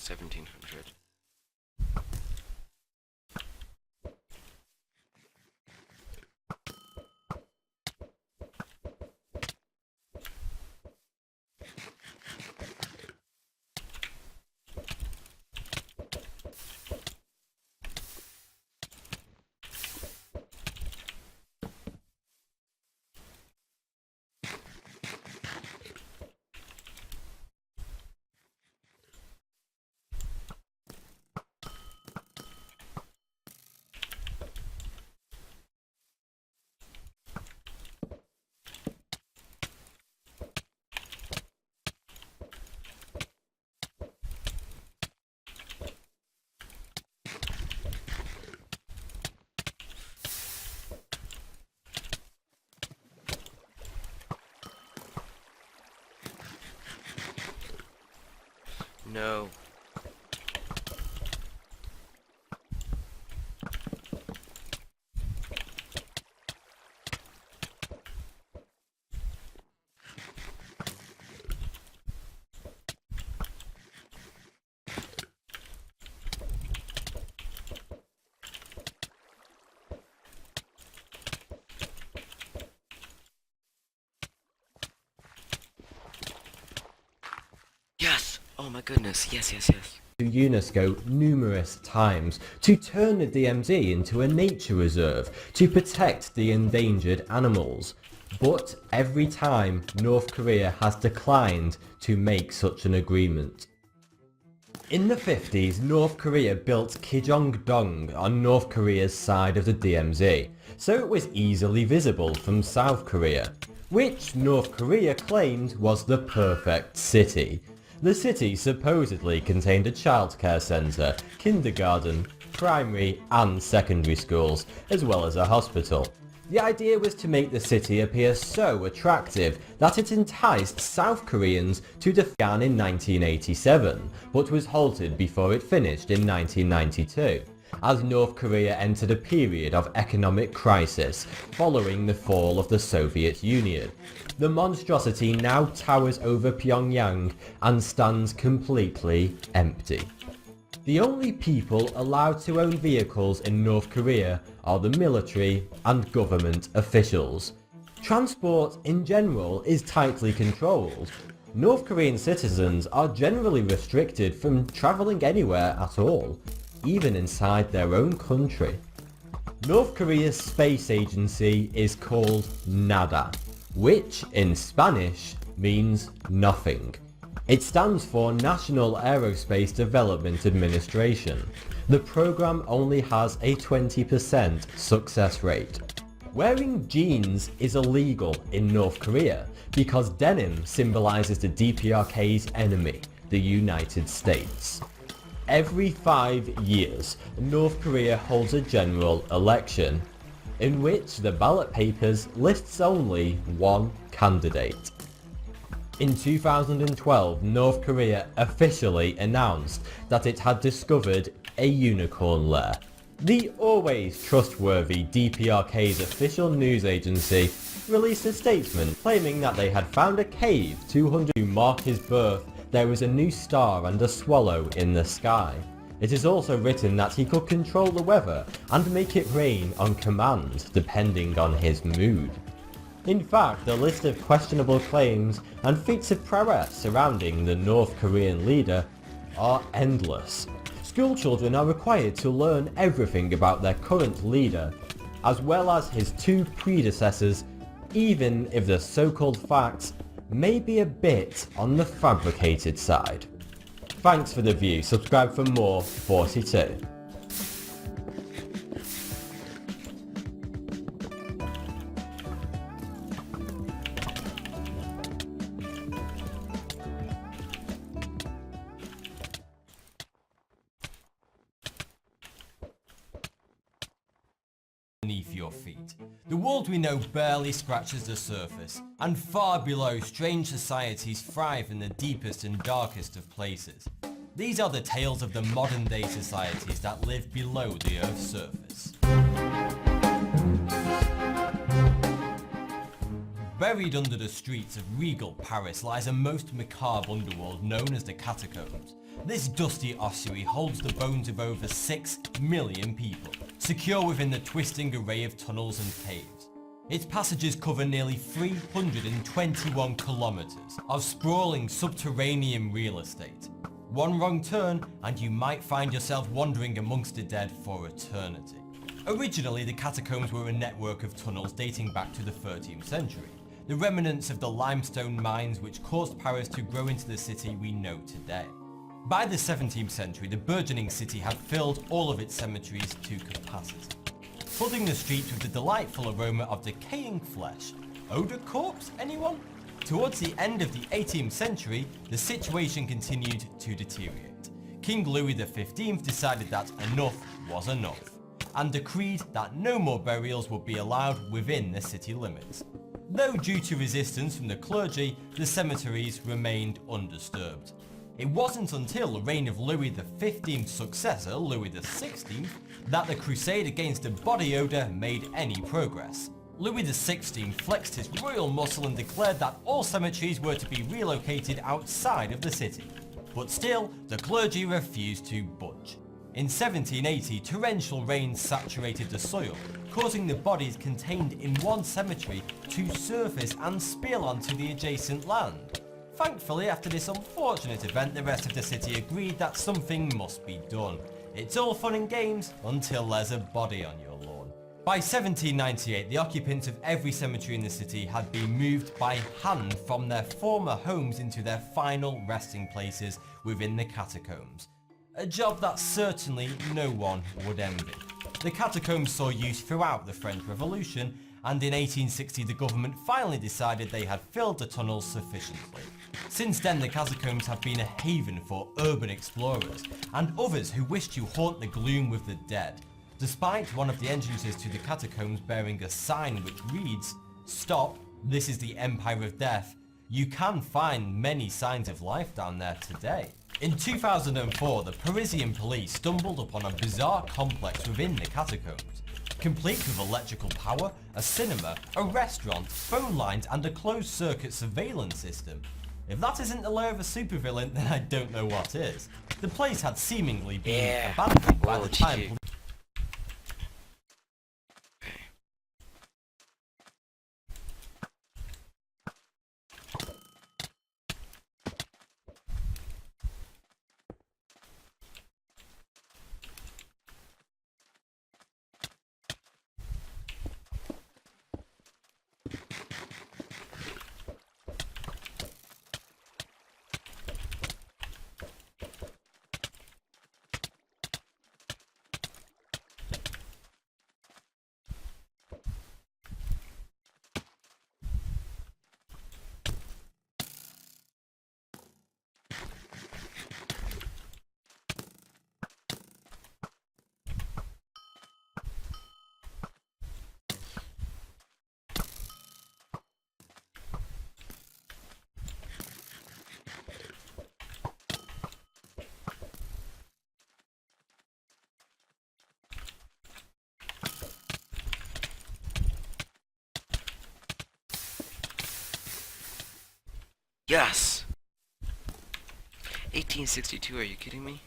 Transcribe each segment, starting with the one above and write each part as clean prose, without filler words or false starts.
1700. No. Yes! Oh my goodness, yes, yes, yes. To UNESCO numerous times to turn the DMZ into a nature reserve to protect the endangered animals. But every time North Korea has declined to make such an agreement. In the 50s, North Korea built Kijong-dong on North Korea's side of the DMZ, so it was easily visible from South Korea, which North Korea claimed was the perfect city. The city supposedly contained a childcare centre, kindergarten, primary and secondary schools, as well as a hospital. The idea was to make the city appear so attractive that it enticed South Koreans to defend in 1987, but was halted before it finished in 1992, as North Korea entered a period of economic crisis following the fall of the Soviet Union. The monstrosity now towers over Pyongyang and stands completely empty. The only people allowed to own vehicles in North Korea are the military and government officials. Transport in general is tightly controlled. North Korean citizens are generally restricted from travelling anywhere at all, even inside their own country. North Korea's space agency is called NADA, which in Spanish means nothing. It stands for National Aerospace Development Administration. The program only has a 20% success rate. Wearing jeans is illegal in North Korea because denim symbolizes the DPRK's enemy, the United States. Every 5 years, North Korea holds a general election, in which the ballot papers lists only one candidate. In 2012, North Korea officially announced that it had discovered a unicorn lair. The always trustworthy DPRK's official news agency released a statement claiming that they had found a cave 200 to mark his birth. There was a new star and a swallow in the sky. It is also written that he could control the weather and make it rain on command depending on his mood. In fact, the list of questionable claims and feats of prowess surrounding the North Korean leader are endless. School children are required to learn everything about their current leader, as well as his two predecessors, even if the so-called facts may be a bit on the fabricated side. Thanks for the view, subscribe for more 42. Beneath your feet. The world we know barely scratches the surface, and far below strange societies thrive in the deepest and darkest of places. These are the tales of the modern day societies that live below the Earth's surface. Buried under the streets of regal Paris lies a most macabre underworld known as the Catacombs. This dusty ossuary holds the bones of over 6 million people, secure within the twisting array of tunnels and caves. Its passages cover nearly 321 kilometers of sprawling subterranean real estate. One wrong turn and you might find yourself wandering amongst the dead for eternity. Originally, the catacombs were a network of tunnels dating back to the 13th century, the remnants of the limestone mines which caused Paris to grow into the city we know today. By the 17th century, the burgeoning city had filled all of its cemeteries to capacity, flooding the streets with the delightful aroma of decaying flesh. Odor corpse, anyone? Towards the end of the 18th century, the situation continued to deteriorate. King Louis XV decided that enough was enough, and decreed that no more burials would be allowed within the city limits. Though due to resistance from the clergy, the cemeteries remained undisturbed. It wasn't until the reign of Louis XV's successor, Louis XVI, that the crusade against the body odour made any progress. Louis XVI flexed his royal muscle and declared that all cemeteries were to be relocated outside of the city. But still, the clergy refused to budge. In 1780, torrential rains saturated the soil, causing the bodies contained in one cemetery to surface and spill onto the adjacent land. Thankfully, after this unfortunate event, the rest of the city agreed that something must be done. It's all fun and games until there's a body on your lawn. By 1798, the occupants of every cemetery in the city had been moved by hand from their former homes into their final resting places within the catacombs. A job that certainly no one would envy. The catacombs saw use throughout the French Revolution, and in 1860 the government finally decided they had filled the tunnels sufficiently. Since then, the catacombs have been a haven for urban explorers and others who wish to haunt the gloom with the dead. Despite one of the entrances to the catacombs bearing a sign which reads, "Stop, this is the Empire of Death," you can find many signs of life down there today. In 2004, the Parisian police stumbled upon a bizarre complex within the catacombs, complete with electrical power, a cinema, a restaurant, phone lines and a closed-circuit surveillance system. If that isn't the lair of a supervillain, then I don't know what is. The place had seemingly been abandoned by the time. Yes! 1862, are you kidding me?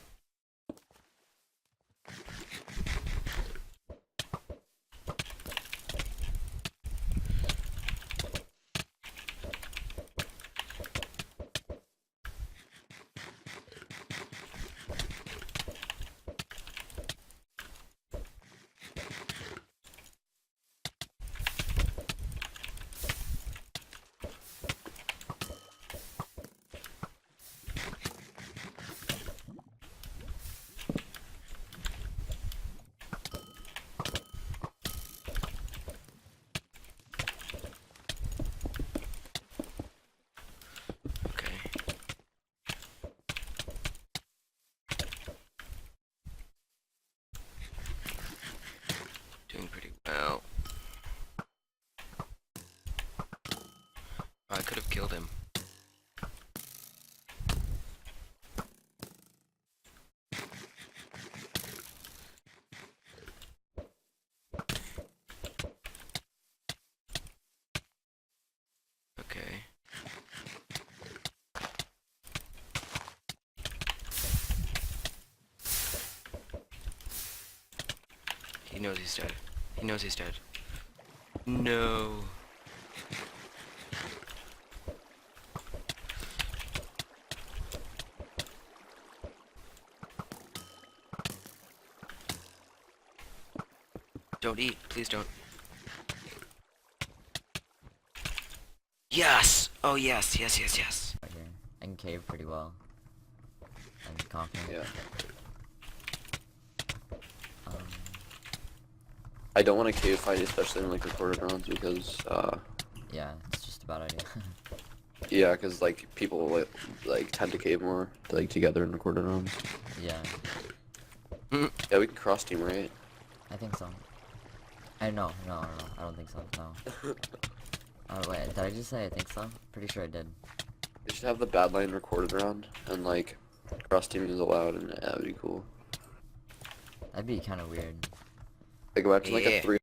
He knows he's dead. He knows he's dead. No. Don't eat. Please don't. Yes! Oh yes, yes, yes, yes. Right here. I can cave pretty well. I'm confident. Yeah. Um, I don't want to cave fight, especially in like recorded rounds, because yeah, it's just a bad idea. yeah, because like people like tend to cave more like together in recorded rounds. Yeah, Yeah, we can cross team, right? I think so. No, I don't think so, no. Wait, did I just say I think so? Pretty sure I did. They should have the bad line recorded round, and like cross teaming is allowed, and that would be cool. That'd be kind of weird. Like imagine like Yeah. a 3